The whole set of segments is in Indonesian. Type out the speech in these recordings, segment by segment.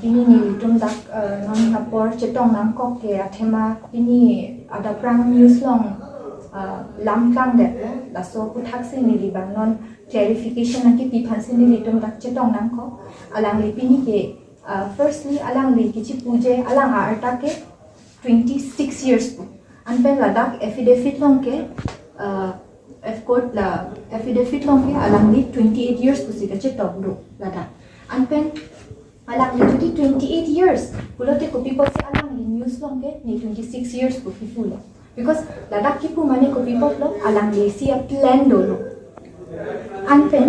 pini ni tum dak non kapor cetong nam kok ke athema pini ada prang news long lamklang de la so puthak se ni liban non clarification na ki pi phan se ni tum dak cetong nam kok alang li pini ke firstly alang li kichi puje alang arta ke 26 years pu an pen ladak affidavit long ke court la affidavit long ke alang li 28 years pu si ka cetong do ladak an pen alang li 28 years pulote ko people se alang li news long ke ni 26 years pu pula because ladak ki pu mane ko people lo alang li si a plan do lo an pen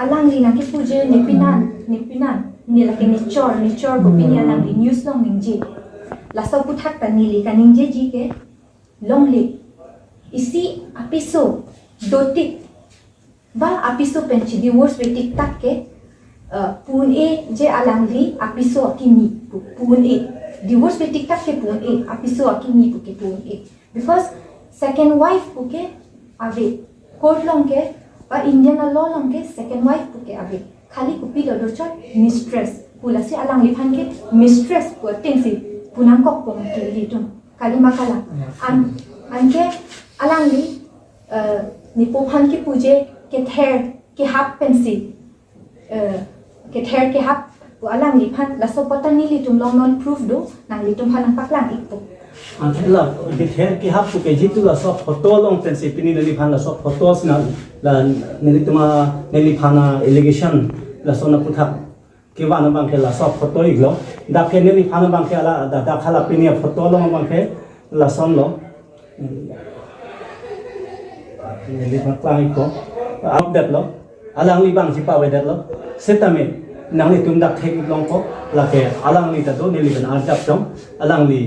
alang li na ki puje nipinan ni la ke nichor ko pini alang li news long ningji la so puthak ta ni li ka ningje ji ke long li isi apiso dotik ba apiso penchi divorce be tik tak ke pun e je alang li apiso akini pun e divorce be tik tak ke pun e apiso akini pu ke pun e because second wife pu ke ave court long ke ba Indian law long ke second wife pu ke ave khali kupi lo do chot mistress pula si alang li phan ke mistress pu ting si punang kok pom ke li tum kali makala an ke alang li ni po phan ke puje ke ther ke hap pensi ke ther ke hap pu alang li phan la so patan ni li tum long non proof do nang li tum phan ang paklang ipo la ke ther ke hap pu ke jitu la so photo long pensi pini li phan la so photos na la ni tuma ni phan allegation la so na puthak ke wana bang ke la so photo iglo da ke ni phan bang ke ala da khala pini photo long bang ke la son lo ni phan klai ko update lo alang li bang si pa we dat lo setame nang li tum dak thek long ko la ke alang li ta do ni li ban arjap jong alang li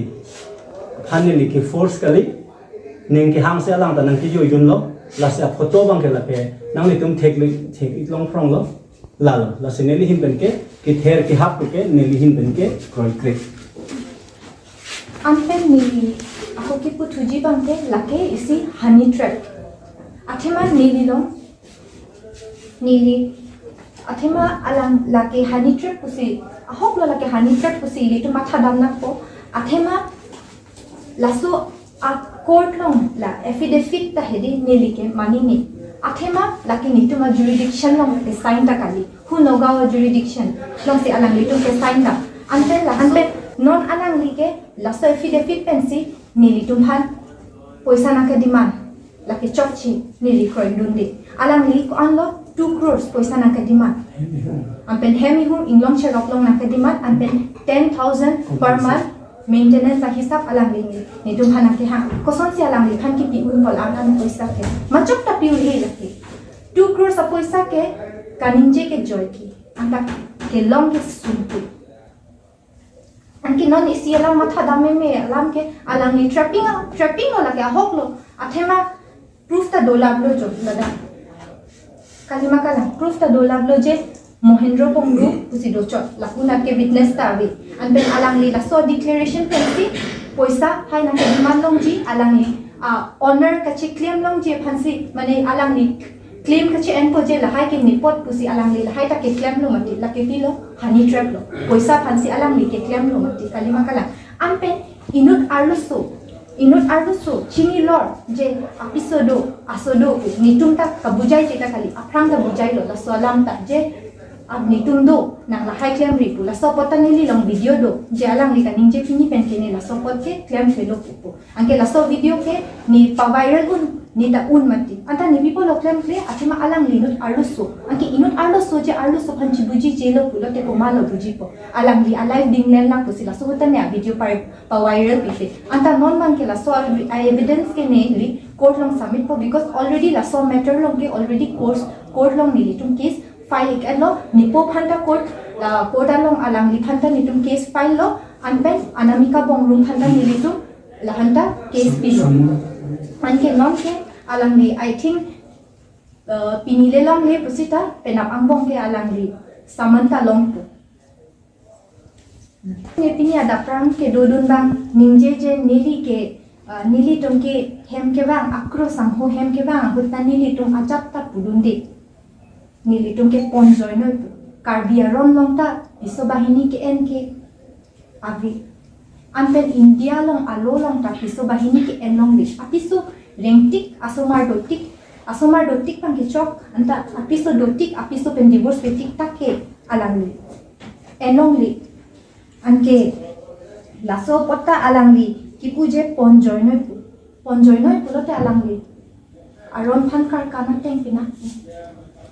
khan ni ke force kali ning ke hang se alang ta nang ki yoi jun lo la se photo bang ke la ke nang li tum thek long from lo la se ne li hin ben ke ther ke hap ke ne li hin ben ke kroi krek an pen ni ako ki pu thuji bang ke la ke isi honey trap athema nili athema alang lake honey trap pusi ahok lo lake honey trap pusi li tu matha dam na po athema laso a court long la affidavit ta hedi nili ke mani ni athema lake ni tu ma jurisdiction long ke sign ta kali hu nogawa jurisdiction long si alang li tu ke sign da anpe non alang li ke laso affidavit pensi nili tu phan poisa na ke demand laki chokchi nili kroi dundi alang li ko anlo 2 crores poisa na kadima ampen hemi hu inglong sharok long na kadima ampen 10,000 per month maintenance sa hisap alang li ni dum hana ke ha koson si alang li khan ki pi un pol anan poisa ke machok ta pi uri laki 2 crores sa poisa ke kaninje ke joy ki anta ke long ke sumpu anki non isi alang matha dame me alang ke alang li trapping lo laki ahok lo athema proof ta dolab lo jo lada kalima kala proof ta dolab lo je Mohendro pongru pusi do chot lakuna ke witness ta wi anben alang li la so declaration pensi poisa hai na ke demand long ji alang li honor ka chi claim long je phansi mane alang li claim ka chi en po je la hai ke nipot pusi alang li la hai ta ke claim lo mati la ke pi lo honey trap lo poisa phansi alang li ke claim lo mati kalima kala anpen inut arloso chini lord je asodo nitum tak kabujai cita kali aprang ta bujai lo la solam tak je nitum do nang la hai claim ri pula so potan ni long video do je alang li kaning je pini pen ke ni la so pot ke claim felo pupo angke la so video ke ni pa viral ni ta mati anta ni people lo claim kle atima alang li inut arloso je arloso panchi buji je lo pulo te ko malo buji po alang li alive dinglen lang pusila so hotan ya video pa viral pite anta non man ke la so evidence ke ne li court long submit po because already la so matter long ke already court long ni tum case file ke lo nipo phanta court along alang li phanta ni tum case file lo anpen anamika bongrung phanta ni li tum la hanta case pi lo anke non ke alang li I think pinile long le pusita penap ambong ke alang li samanta long pu ne pini ada prang ke dodun bang ningje je nili tum ke hem ke bang akro sangho hem ke bang hutan nili tum ajap ta pudundi nili tum ke pon join no Karbiaron long ta piso bahini ke en ke avi anpen India long alo long ta piso bahini ke en long li apiso rengtik asomar dotik pang ke chok anta apiso dotik apiso pen divorce petik take alang li enong li anke laso potta alang li kipuje ponjoy noi pulote alang li aron phan kar kana teng pina